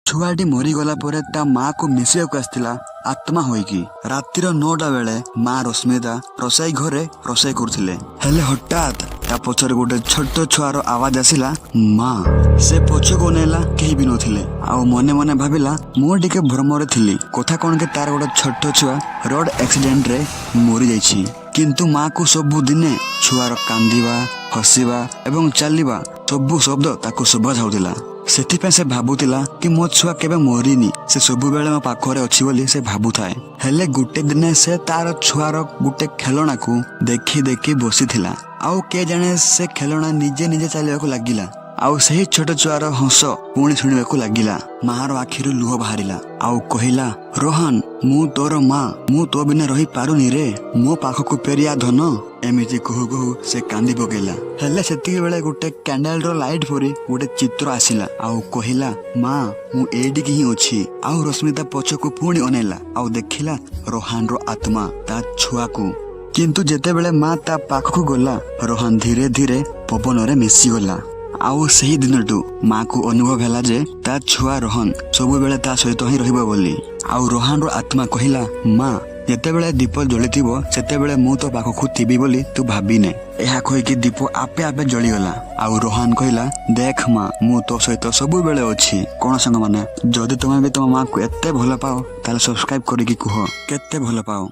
छुआटी मरीगला परे ता माँ को मिसियाकु आसथिला आत्मा होइकी। रातिर 9टा बेले माँ रश्मिता रोषाई घरे रोषाई करथिले। हेले हठात ता पछरे गोटे छोट छुआर आवाज आसिला माँ। से पछको नेला केही भी नथिले आउ मने मने भाबिला मो टिके भ्रमरे थिली। कथा कोन के तार गोटे छोट छुआ रोड एक्सीडेंट रे मरी जाइछि। किंतु माँ को सबु दिने छुआर कांदिबा हसिबा एवं चलिबा सबु शब्द ताको सुभा जाउतिला। सेथिपे से भाबुतिला कि मो छुआ केबे मरिनी, से सबु बेले मो पाखरे अछि बोली से भाबुथाए। हेले गुटे दिने से तार छुआर गुटे खेलना को देखी देखी बसिथिला। आउ के जाने से खेलना निजे निजे चलिबाकू लागिला। आउ सही छोट छुआर हंस पुणी शुणिबाकू लागिला। मार आखिरु लुह बाहरिला आउ कहिला रोहन मु तोर माँ, मु तो बिना रही पारुनी रे, मो पाखकू पेरिया धन। एमिति कहू कहू से कांदी पकेला। हेले सेतिके बेले गुटे कैंडल रो लाइट परी गुटे चित्र आसिला आउ कहिला माँ मु एडिकी ही अछि। आउ रश्मिता पछकू पुणी अनेला आउ देखिला रोहन रो आत्मा ता छुआ को। किंतु जेते बेले माँ ता पाखकू गला रोहन धीरे धीरे पवन रे मिसी गला। आउ सही दिनटू माँ को अनुभव हैला जे ता छुआ रोहन सबु बेले ता सहित ही रहिबो बोली। आउ रोहन रो आत्मा कहिला माँ जेते बेले दीप जलिथिबो सेते बेले मु तो पाखकू थिबी बोली तू भाबिने। एहा कहि कि दीप आपे आपे जली गला। आउ रोहन कहिला देख माँ मु तो सहित सबु बेले अछि। कोन संग माने जदि तुमे भी तुम माँ को एते भल पाओ ताले सब्सक्राइब करिकि कुह केते भल पाओ।